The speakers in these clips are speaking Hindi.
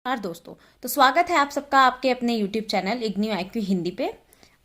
नमस्कार दोस्तों। तो स्वागत है आप सबका आपके अपने YouTube channel IGNOU IQ Hindi पे।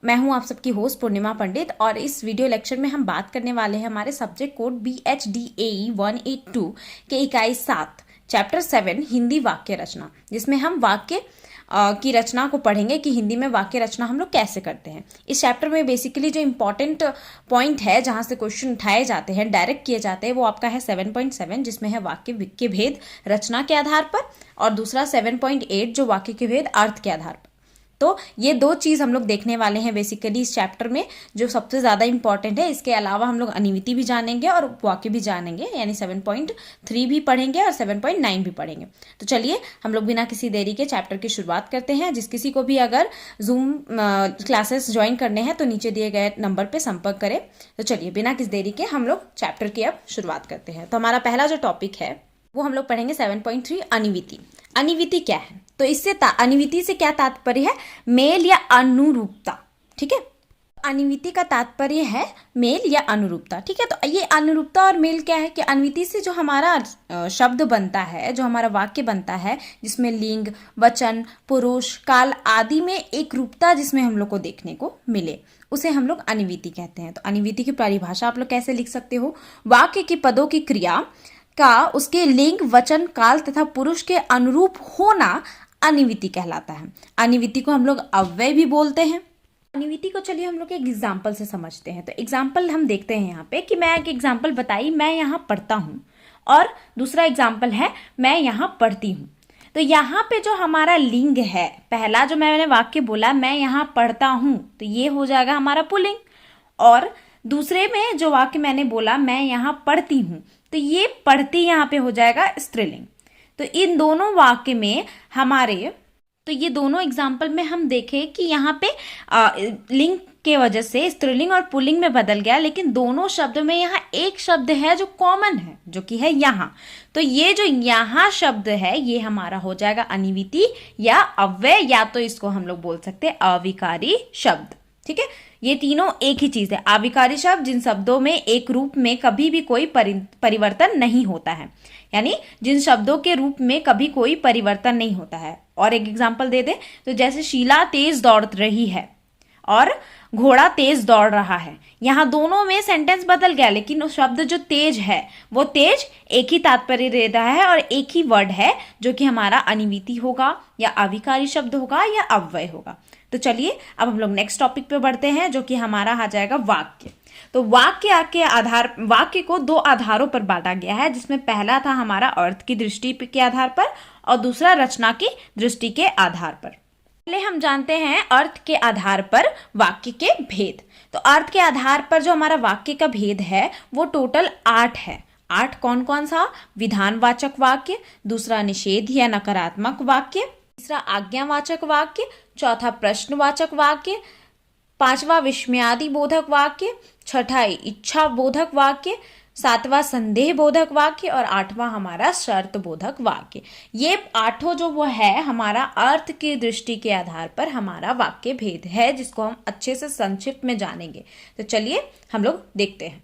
मैं हूं आप सबकी होस्ट पूर्णिमा पंडित और इस वीडियो लेक्चर में हम बात करने वाले हैं हमारे सब्जेक्ट कोड BHDAE 182 के इकाई 7 चैप्टर 7 हिंदी वाक्य रचना, जिसमें हम वाक्य की रचना को पढ़ेंगे कि हिंदी में वाक्य रचना हम लोग कैसे करते हैं। इस चैप्टर में बेसिकली जो इंपॉर्टेंट पॉइंट है जहां से क्वेश्चन उठाए जाते हैं, डायरेक्ट किए जाते हैं, वो आपका है 7.7 जिसमें है वाक्य के भेद रचना के आधार पर, और दूसरा 7.8 जो वाक्य के भेद अर्थ के आधार पर। तो ये दो चीज़ हम लोग देखने वाले हैं बेसिकली इस चैप्टर में, जो सबसे ज़्यादा इंपॉर्टेंट है। इसके अलावा हम लोग अनिविति भी जानेंगे और वाक्य भी जानेंगे, यानी 7.3 भी पढ़ेंगे और 7.9 भी पढ़ेंगे। तो चलिए हम लोग बिना किसी देरी के चैप्टर की शुरुआत करते हैं। जिस किसी को भी अगर जूम क्लासेस ज्वाइन करने हैं तो नीचे दिए गए नंबर पर संपर्क करें। तो चलिए बिना किसी देरी के हम लोग चैप्टर की अब शुरुआत करते हैं। तो हमारा पहला जो टॉपिक है वो हम लोग पढ़ेंगे 7.3 अनिविति। अनिविति क्या है? तो इससे अनिविति से क्या तात्पर्य है? मेल या अनुरूपता। ठीक है, अनिविति का तात्पर्य है मेल या अनुरूपता। ठीक है, तो ये अनुरूपता और मेल क्या है कि अनिविति से जो हमारा शब्द बनता है, जो हमारा वाक्य बनता है, जिसमें लिंग, वचन, पुरुष, काल आदि में एक रूपता जिसमें हम लोग को देखने को मिले, उसे हम लोग अनिविति कहते हैं। तो अनिविति की परिभाषा आप लोग कैसे लिख सकते हो? वाक्य की पदों की क्रिया का उसके लिंग, वचन, काल तथा पुरुष के अनुरूप होना अनिविति कहलाता है। अनिविति को हम लोग अव्यय भी बोलते हैं। अनिविति को चलिए हम लोग एक एग्जाम्पल से समझते हैं। तो एग्जाम्पल हम देखते हैं यहाँ पे कि मैं एक एग्जाम्पल बताई, मैं यहाँ पढ़ता हूँ, और दूसरा एग्जाम्पल है मैं यहाँ पढ़ती हूँ। तो यहाँ पे जो हमारा लिंग है, पहला जो मैंने वाक्य बोला मैं यहाँ पढ़ता हूँ, तो ये हो जाएगा हमारा पुल्लिंग, और दूसरे में जो वाक्य मैंने बोला मैं यहाँ पढ़ती हूँ, तो ये पढ़ती यहाँ पे हो जाएगा स्त्रीलिंग। तो इन दोनों वाक्य में तो ये दोनों एग्जाम्पल में हम देखें कि यहाँ पे लिंग के वजह से स्त्रीलिंग और पुल्लिंग में बदल गया, लेकिन दोनों शब्द में यहाँ एक शब्द है जो कॉमन है, जो कि है यहाँ। तो ये जो यहाँ शब्द है ये हमारा हो जाएगा अनिविति या अव्यय, या तो इसको हम लोग बोल सकते हैं अविकारी शब्द। ठीक है, ये तीनों एक ही चीज है। अविकारी शब्द जिन शब्दों में एक रूप में कभी भी कोई परिवर्तन नहीं होता है, यानी जिन शब्दों के रूप में कभी कोई परिवर्तन नहीं होता है। और एक एग्जांपल दे दे तो जैसे शीला तेज दौड़ रही है और घोड़ा तेज दौड़ रहा है, यहाँ दोनों में सेंटेंस बदल गया, लेकिन उस शब्द जो तेज है वो तेज एक ही तात्पर्य दे रहा है और एक ही वर्ड है, जो कि हमारा अनिविति होगा या अविकारी शब्द होगा या अव्यय होगा। तो चलिए अब हम लोग नेक्स्ट टॉपिक पे बढ़ते हैं, जो कि हमारा आ जाएगा वाक्य। तो वाक्य को दो आधारों पर बांटा गया है, जिसमें पहला था हमारा अर्थ की दृष्टि के आधार पर और दूसरा रचना की दृष्टि के आधार पर। पहले हम जानते हैं अर्थ के आधार पर वाक्य के भेद। तो अर्थ के आधार पर जो हमारा वाक्य का भेद है वो टोटल 8 है। 8 कौन कौन सा? विधानवाचक वाक्य, दूसरा निषेध या नकारात्मक वाक्य, तीसरा आज्ञावाचक वाक्य, चौथा प्रश्नवाचक वाक्य, पांचवा विस्मयादि बोधक वाक्य, छठा इच्छा बोधक वाक्य, सातवां संदेह बोधक वाक्य और आठवां हमारा शर्त बोधक वाक्य। ये आठों जो वो है हमारा अर्थ की दृष्टि के आधार पर हमारा वाक्य भेद है, जिसको हम अच्छे से संक्षिप्त में जानेंगे। तो चलिए हम लोग देखते हैं।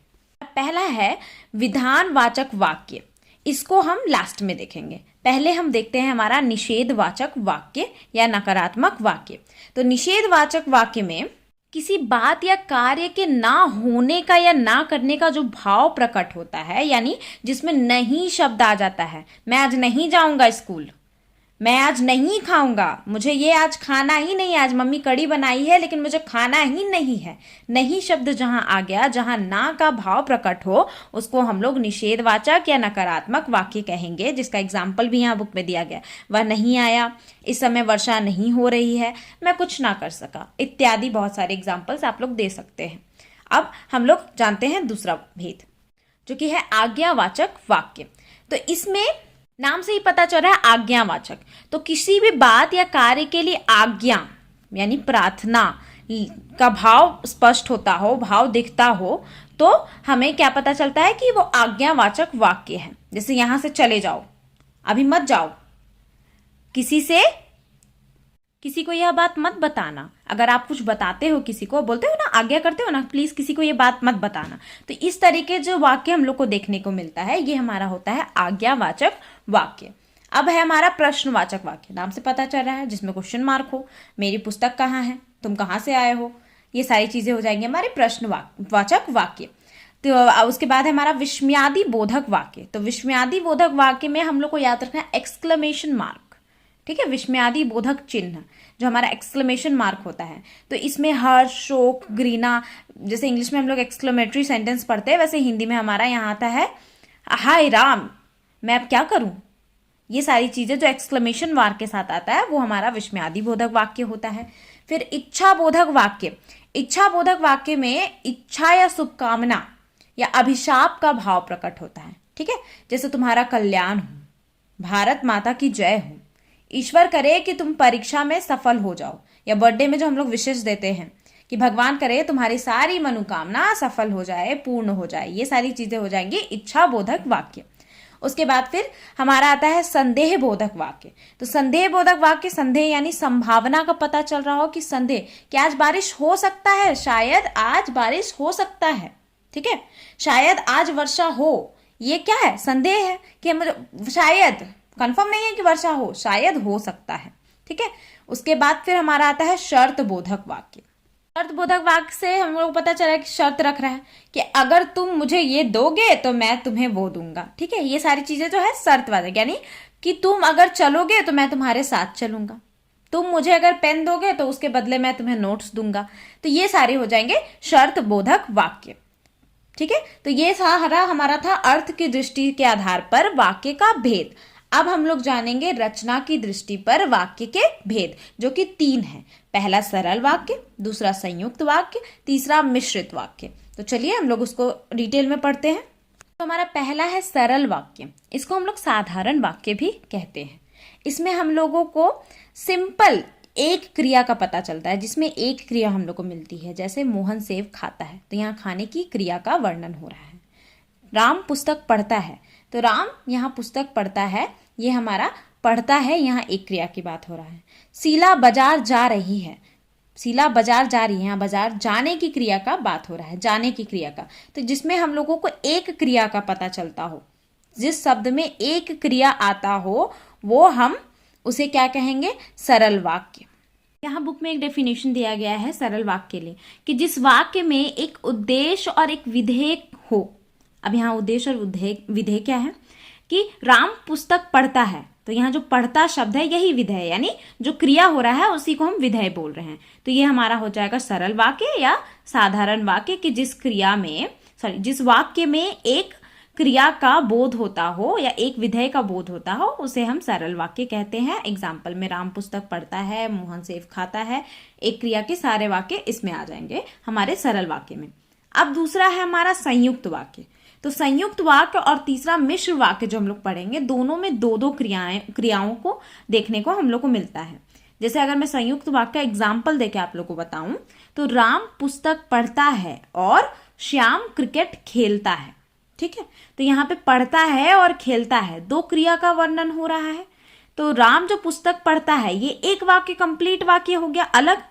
पहला है विधानवाचक वाक्य, इसको हम लास्ट में देखेंगे। पहले हम देखते हैं हमारा निषेधवाचक वाक्य या नकारात्मक वाक्य। तो निषेधवाचक वाक्य में किसी बात या कार्य के ना होने का या ना करने का जो भाव प्रकट होता है, यानी जिसमें नहीं शब्द आ जाता है। मैं आज नहीं जाऊंगा स्कूल, मैं आज नहीं खाऊंगा, मुझे ये आज खाना ही नहीं, आज मम्मी कड़ी बनाई है लेकिन मुझे खाना ही नहीं है। नहीं शब्द जहां आ गया, जहां ना का भाव प्रकट हो, उसको हम लोग निषेधवाचक या नकारात्मक वाक्य कहेंगे, जिसका एग्जाम्पल भी यहाँ बुक में दिया गया। वह नहीं आया, इस समय वर्षा नहीं हो रही है, मैं कुछ ना कर सका, इत्यादि बहुत सारे एग्जाम्पल्स आप लोग दे सकते हैं। अब हम लोग जानते हैं दूसरा भेद, जो कि है आज्ञावाचक वाक्य। तो इसमें नाम से ही पता चल रहा है आज्ञावाचक। तो किसी भी बात या कार्य के लिए आज्ञा यानी प्रार्थना का भाव स्पष्ट होता हो, भाव दिखता हो, तो हमें क्या पता चलता है कि वो आज्ञावाचक वाक्य है। जैसे यहां से चले जाओ, अभी मत जाओ, किसी को यह बात मत बताना। अगर आप कुछ बताते हो, किसी को बोलते हो ना, आज्ञा करते हो ना, प्लीज किसी को यह बात मत बताना। तो इस तरीके जो वाक्य हम लोग को देखने को मिलता है, ये हमारा होता है आज्ञावाचक वाक्य। अब है हमारा प्रश्नवाचक वाक्य, नाम से पता चल रहा है, जिसमें क्वेश्चन मार्क हो, मेरी पुस्तक कहाँ है, तुम कहाँ से आए हो, ये सारी चीजें हो जाएंगी हमारे प्रश्नवाचक वाक्य। तो उसके बाद है हमारा विस्मयादि बोधक वाक्य। तो विस्मयादि बोधक वाक्य में हम लोग को याद रखना है एक्सक्लेमेशन मार्क, ठीक है, विस्मयादि बोधक चिन्ह जो हमारा एक्सक्लेमेशन मार्क होता है। तो इसमें हर्ष, शोक, घृणा, जैसे इंग्लिश में हम लोग एक्सक्लेमेटरी सेंटेंस पढ़ते हैं, वैसे हिंदी में हमारा यहाँ आता है हाय राम, मैं अब क्या करूं। ये सारी चीजें जो एक्सक्लेमेशन मार्क के साथ आता है वो हमारा विस्मयादि बोधक वाक्य होता है। फिर इच्छा बोधक वाक्य। इच्छा बोधक वाक्य में इच्छा या शुभकामना या अभिशाप का भाव प्रकट होता है, ठीक है, जैसे तुम्हारा कल्याण हो, भारत माता की जय हो, ईश्वर करे कि तुम परीक्षा में सफल हो जाओ, या बर्थडे में जो हम लोग विशेष देते हैं कि भगवान करे तुम्हारी सारी मनोकामना सफल हो जाए, पूर्ण हो जाए, ये सारी चीजें हो जाएंगी इच्छा बोधक वाक्य। उसके बाद फिर हमारा आता है संदेह बोधक वाक्य। तो संदेह बोधक वाक्य, संदेह यानी संभावना का पता चल रहा हो कि संदेह कि आज बारिश हो सकता है, शायद आज बारिश हो सकता है, ठीक है, शायद आज वर्षा हो, ये क्या है, संदेह है कि शायद, कंफर्म नहीं है कि वर्षा हो, शायद हो सकता है, ठीक है। उसके बाद फिर हमारा आता है शर्त बोधक वाक्य। शर्त बोधक वाक्य से हम लोग को पता चला कि शर्त रख रहा है कि अगर तुम मुझे ये दोगे तो मैं तुम्हें वो दूंगा, ठीक है, ये सारी चीजें जो है शर्त वाले, यानी कि तुम अगर चलोगे तो मैं तुम्हारे साथ चलूंगा, तुम मुझे अगर पेन दोगे तो उसके बदले मैं तुम्हें नोट्स दूंगा। तो ये सारे हो जाएंगे शर्त बोधक वाक्य, ठीक है। तो ये सारा हमारा था अर्थ की दृष्टि के आधार पर वाक्य का भेद। अब हम लोग जानेंगे रचना की दृष्टि पर वाक्य के भेद, जो कि 3 है। पहला सरल वाक्य, दूसरा संयुक्त वाक्य, तीसरा मिश्रित वाक्य। तो चलिए हम लोग उसको डिटेल में पढ़ते हैं। तो हमारा पहला है सरल वाक्य, इसको हम लोग साधारण वाक्य भी कहते हैं। इसमें हम लोगों को सिंपल एक क्रिया का पता चलता है, जिसमें एक क्रिया हम लोग को मिलती है, जैसे मोहन सेब खाता है, तो यहाँ खाने की क्रिया का वर्णन हो रहा है। राम पुस्तक पढ़ता है, तो राम यहाँ पुस्तक पढ़ता है, ये हमारा पढ़ता है, यहाँ एक क्रिया की बात हो रहा है। शीला बाजार जा रही है, शीला बाजार जा रही है, यहाँ बाजार जाने की क्रिया का बात हो रहा है, जाने की क्रिया का। तो जिसमें हम लोगों को एक क्रिया का पता चलता हो, जिस शब्द में एक क्रिया आता हो, वो हम उसे क्या कहेंगे, सरल वाक्य। यहाँ बुक में एक डेफिनेशन दिया गया है सरल वाक्य के लिए कि जिस वाक्य में एक उद्देश्य और एक विधेय हो। अब यहाँ उद्देश्य और विधेय क्या है कि राम पुस्तक पढ़ता है, तो यहाँ जो पढ़ता शब्द है यही विधेय, यानी जो क्रिया हो रहा है उसी को हम विधेय बोल रहे हैं। तो ये हमारा हो जाएगा सरल वाक्य या साधारण वाक्य कि जिस वाक्य में एक क्रिया का बोध होता हो या एक विधेय का बोध होता हो, उसे हम सरल वाक्य कहते हैं। एग्जाम्पल में राम पुस्तक पढ़ता है, मोहन सेब खाता है, एक क्रिया के सारे वाक्य इसमें आ जाएंगे हमारे सरल वाक्य में। अब दूसरा है हमारा संयुक्त वाक्य। तो संयुक्त वाक्य और तीसरा मिश्र वाक्य जो हम लोग पढ़ेंगे, दोनों में दो दो क्रियाओं को देखने को हम लोग को मिलता है। जैसे अगर मैं संयुक्त वाक्य का एग्जाम्पल देके आप लोग को बताऊं, तो राम पुस्तक पढ़ता है और श्याम क्रिकेट खेलता है, ठीक है। तो यहाँ पे पढ़ता है और खेलता है, दो क्रिया का वर्णन हो रहा है। तो राम जो पुस्तक पढ़ता है ये एक वाक्य, कंप्लीट वाक्य हो गया अलग,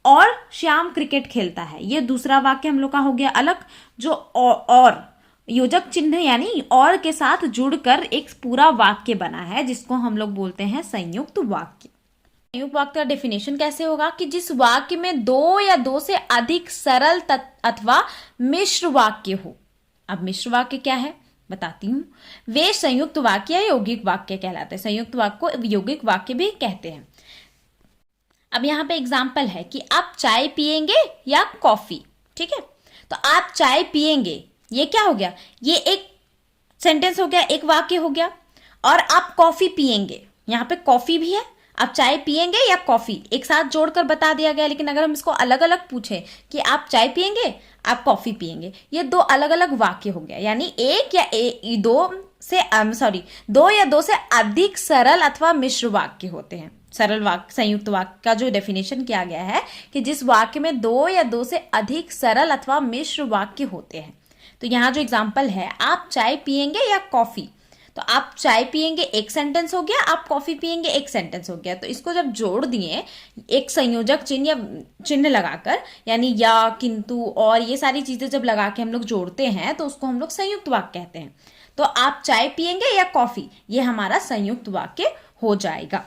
और श्याम क्रिकेट खेलता है ये दूसरा वाक्य हम लोग का हो गया अलग, जो और योजक चिन्ह यानी और के साथ जुड़कर एक पूरा वाक्य बना है, जिसको हम लोग बोलते हैं संयुक्त वाक्य। संयुक्त वाक्य का डेफिनेशन कैसे होगा कि जिस वाक्य में दो या दो से अधिक सरल अथवा मिश्र वाक्य हो। अब मिश्र वाक्य क्या है बताती हूं। वे संयुक्त वाक्य या यौगिक वाक्य कहलाते हैं। संयुक्त वाक्य को यौगिक वाक्य भी कहते हैं। अब यहाँ पे एग्जाम्पल है कि आप चाय पिएंगे या कॉफी, ठीक है। तो आप चाय पिएंगे, ये क्या हो गया, ये एक सेंटेंस हो गया, एक वाक्य हो गया। और आप कॉफी पिएंगे, यहाँ पे कॉफी भी है, आप चाय पिएंगे या कॉफी एक साथ जोड़कर बता दिया गया। लेकिन अगर हम इसको अलग अलग पूछे कि आप चाय पिएंगे, आप कॉफी पिएंगे, ये दो अलग अलग वाक्य हो गया। यानी एक या दो या दो से अधिक सरल अथवा मिश्र वाक्य होते हैं। सरल वाक्य, संयुक्त वाक्य का जो डेफिनेशन किया गया है कि जिस वाक्य में दो या दो से अधिक सरल अथवा मिश्र वाक्य होते हैं। तो यहाँ जो एग्जाम्पल है, आप चाय पिएंगे या कॉफी, तो आप चाय पिएंगे एक सेंटेंस हो गया, आप कॉफी पिएंगे एक सेंटेंस हो गया। तो इसको जब जोड़ दिए एक संयोजक चिन्ह या चिन्ह लगाकर, यानी या, किंतु, और ये सारी चीजें जब लगा के हम लोग जोड़ते हैं तो उसको हम लोग संयुक्त वाक्य कहते हैं। तो आप चाय पिएंगे या कॉफी, ये हमारा संयुक्त वाक्य हो जाएगा।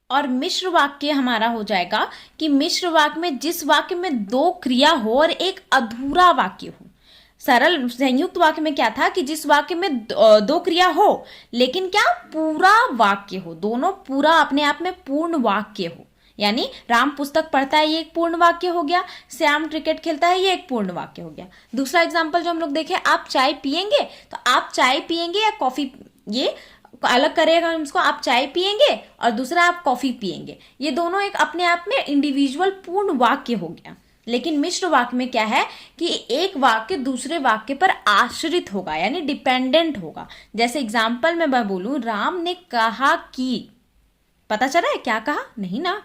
और मिश्र वाक्य हमारा हो जाएगा कि मिश्र वाक्य में जिस वाक्य में दो क्रिया हो और एक अधूरा वाक्य हो। सरल संयुक्त वाक्य में क्या था कि जिस वाक्य में दो क्रिया हो लेकिन क्या पूरा वाक्य हो, दोनों पूरा अपने आप में पूर्ण वाक्य हो। यानी राम पुस्तक पढ़ता है, ये एक पूर्ण वाक्य हो गया। श्याम क्रिकेट खेलता है, ये एक पूर्ण वाक्य हो गया। दूसरा एग्जाम्पल जो हम लोग देखें, आप चाय पियेंगे, तो आप चाय पियेंगे या कॉफी, ये अलग करेगा हम इसको, आप चाय पियेंगे और दूसरा आप कॉफी पियेंगे। ये दोनों एक अपने आप में इंडिविजुअल पूर्ण वाक्य हो गया। लेकिन मिश्र वाक्य में क्या है कि एक वाक्य दूसरे वाक्य पर आश्रित होगा, यानी डिपेंडेंट होगा। जैसे एग्जाम्पल में मैं बोलूं, राम ने कहा कि, पता चला है क्या कहा? नहीं ना।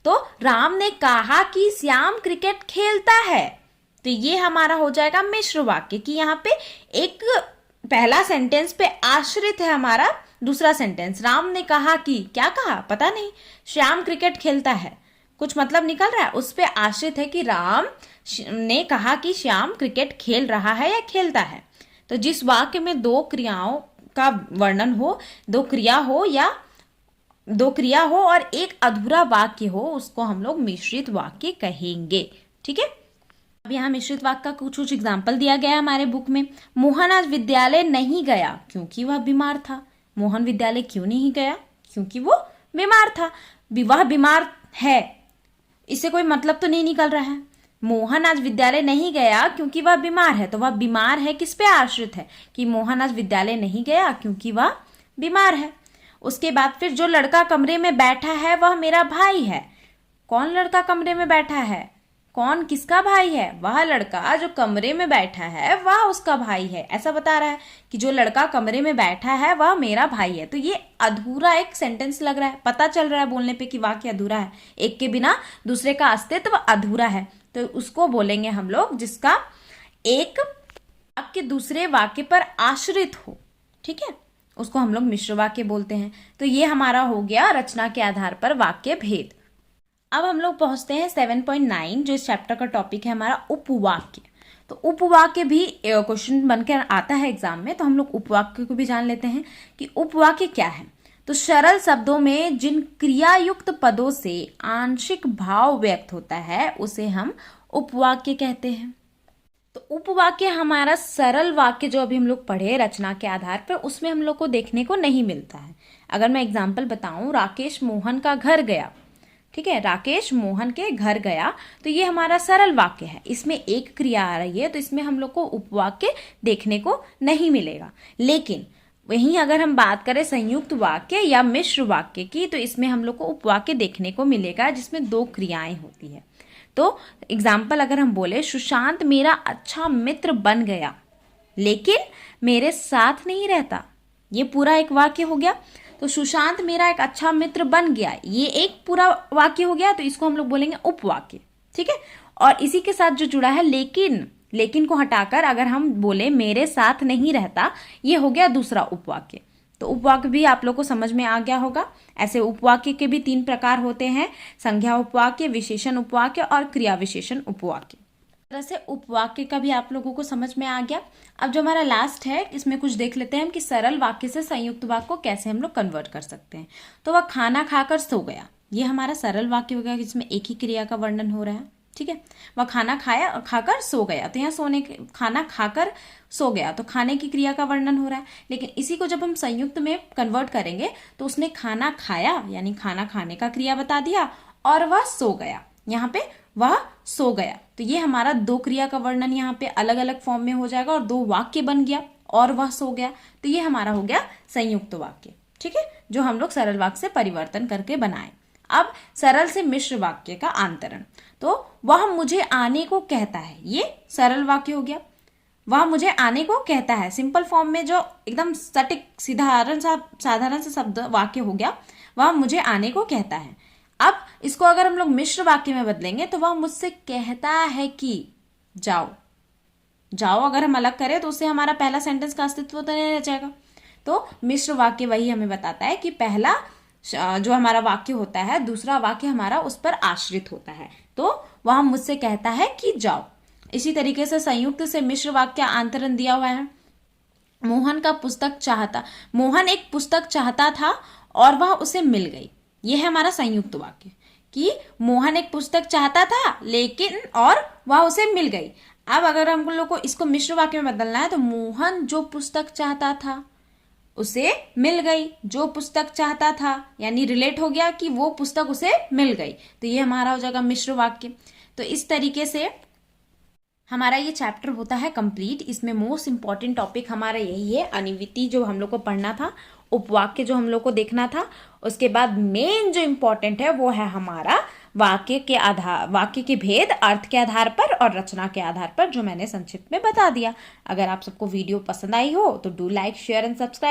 तो राम ने कहा कि श्याम क्रिकेट खेलता है, तो ये हमारा हो जाएगा मिश्र वाक्य कि यहाँ पे एक पहला सेंटेंस पे आश्रित है हमारा दूसरा सेंटेंस। राम ने कहा कि, क्या कहा पता नहीं, श्याम क्रिकेट खेलता है, कुछ मतलब निकल रहा है, उस पे आश्रित है कि राम ने कहा कि श्याम क्रिकेट खेल रहा है या खेलता है। तो जिस वाक्य में दो क्रियाओं का वर्णन हो, दो क्रिया हो और एक अधूरा वाक्य हो, उसको हम लोग मिश्रित वाक्य कहेंगे। ठीक है, अब यहाँ मिश्रित वाक्य का कुछ एग्जाम्पल दिया गया है हमारे बुक में। मोहन आज विद्यालय नहीं गया क्योंकि वह बीमार था। मोहन विद्यालय क्यों नहीं गया? क्योंकि वो बीमार था। वह बीमार है, इससे कोई मतलब तो नहीं निकल रहा है। मोहन आज विद्यालय नहीं गया क्योंकि वह बीमार है, तो वह बीमार है किस पे आश्रित है कि मोहन आज विद्यालय नहीं गया क्योंकि वह बीमार है। उसके बाद फिर जो लड़का कमरे में बैठा है वह मेरा भाई है। कौन लड़का कमरे में बैठा है? कौन किसका भाई है? वह लड़का जो कमरे में बैठा है वह उसका भाई है। ऐसा बता रहा है कि जो लड़का कमरे में बैठा है वह मेरा भाई है। तो ये अधूरा एक सेंटेंस लग रहा है, पता चल रहा है बोलने पे कि वाक्य अधूरा है, एक के बिना दूसरे का अस्तित्व अधूरा है। तो उसको बोलेंगे हम लोग जिसका एक वाक्य दूसरे वाक्य पर आश्रित हो। ठीक है, उसको हम लोग मिश्र वाक्य बोलते हैं। तो ये हमारा हो गया रचना के आधार पर वाक्य भेद। अब हम लोग पहुंचते हैं 7.9 जो इस चैप्टर का टॉपिक है हमारा उपवाक्य। तो उपवाक्य भी क्वेश्चन बनकर आता है एग्जाम में, तो हम लोग उपवाक्य को भी जान लेते हैं कि उपवाक्य क्या है। तो सरल शब्दों में जिन क्रियायुक्त पदों से आंशिक भाव व्यक्त होता है उसे हम उपवाक्य कहते हैं। तो उपवाक्य हमारा सरल वाक्य जो अभी हम लोग पढ़े रचना के आधार पर, उसमें हम लोग को देखने को नहीं मिलता है। अगर मैं एग्जाम्पल बताऊं, राकेश मोहन का घर गया, ठीक है, राकेश मोहन के घर गया, तो ये हमारा सरल वाक्य है, इसमें एक क्रिया आ रही है, तो इसमें हम लोग को उपवाक्य देखने को नहीं मिलेगा। लेकिन वहीं अगर हम बात करें संयुक्त वाक्य या मिश्र वाक्य की, तो इसमें हम लोग को उपवाक्य देखने को मिलेगा जिसमें दो क्रियाएं होती है। तो एग्जाम्पल अगर हम बोले, सुशांत मेरा अच्छा मित्र बन गया लेकिन मेरे साथ नहीं रहता, ये पूरा एक वाक्य हो गया। तो सुशांत मेरा एक अच्छा मित्र बन गया, ये एक पूरा वाक्य हो गया, तो इसको हम लोग बोलेंगे उपवाक्य। ठीक है, और इसी के साथ जो जुड़ा है लेकिन को हटाकर अगर हम बोले मेरे साथ नहीं रहता, ये हो गया दूसरा उपवाक्य। तो उपवाक्य भी आप लोग को समझ में आ गया होगा। ऐसे उपवाक्य के भी 3 प्रकार होते हैं, संज्ञा उपवाक्य, विशेषण उपवाक्य और क्रिया विशेषण उपवाक्य। तरह से उपवाक्य का भी आप लोगों को समझ में आ गया। अब जो हमारा लास्ट है, इसमें कुछ देख लेते हैं हम कि सरल वाक्य से संयुक्त वाक्य को कैसे हम लोग कन्वर्ट कर सकते हैं। तो वह खाना खाकर सो गया, ये हमारा सरल वाक्य हो गया जिसमें एक ही क्रिया का वर्णन हो रहा है। ठीक है, वह खाना खाकर सो गया, तो यहाँ खाना खाकर सो गया, तो खाने की क्रिया का वर्णन हो रहा है। लेकिन इसी को जब हम संयुक्त में कन्वर्ट करेंगे तो उसने खाना खाया यानी खाना खाने का क्रिया बता दिया, और वह सो गया, यहाँ पे वह सो गया, तो ये हमारा दो क्रिया का वर्णन यहाँ पे अलग अलग फॉर्म में हो जाएगा और दो वाक्य बन गया, और वह सो गया, तो ये हमारा हो गया संयुक्त वाक्य। ठीक है, जो हम लोग सरल वाक्य से परिवर्तन करके बनाए। अब सरल से मिश्र वाक्य का अंतरण, तो वह मुझे आने को कहता है, ये सरल वाक्य हो गया। वह मुझे आने को कहता है, सिंपल फॉर्म में जो एकदम सटीक साधारण सा शब्द वाक्य हो गया, वह मुझे आने को कहता है। अब इसको अगर हम लोग मिश्र वाक्य में बदलेंगे तो वह मुझसे कहता है कि जाओ अगर हम अलग करें तो उससे हमारा पहला सेंटेंस का अस्तित्व तो नहीं रह जाएगा। तो मिश्र वाक्य वही हमें बताता है कि पहला जो हमारा वाक्य होता है, दूसरा वाक्य हमारा उस पर आश्रित होता है। तो वह मुझसे कहता है कि जाओ। इसी तरीके से संयुक्त से मिश्र वाक्य अंतरण दिया हुआ है। मोहन एक पुस्तक चाहता था और वह उसे मिल गई। यह है हमारा संयुक्त वाक्य कि मोहन एक पुस्तक चाहता था लेकिन और वह उसे मिल गई। अब अगर हम लोग को इसको मिश्र वाक्य में बदलना है तो मोहन जो पुस्तक चाहता था उसे मिल गई, जो पुस्तक चाहता था, यानी रिलेट हो गया कि वो पुस्तक उसे मिल गई, तो ये हमारा हो जाएगा मिश्र वाक्य। तो इस तरीके से हमारा ये चैप्टर होता है कंप्लीट। इसमें मोस्ट इंपॉर्टेंट टॉपिक हमारा यही है, अनिविति जो हम लोग को पढ़ना था, उपवाक्य जो हम लोग को देखना था, उसके बाद मेन जो इंपॉर्टेंट है वो है हमारा वाक्य के भेद अर्थ के आधार पर और रचना के आधार पर, जो मैंने संक्षिप्त में बता दिया। अगर आप सबको वीडियो पसंद आई हो तो do like, share and subscribe.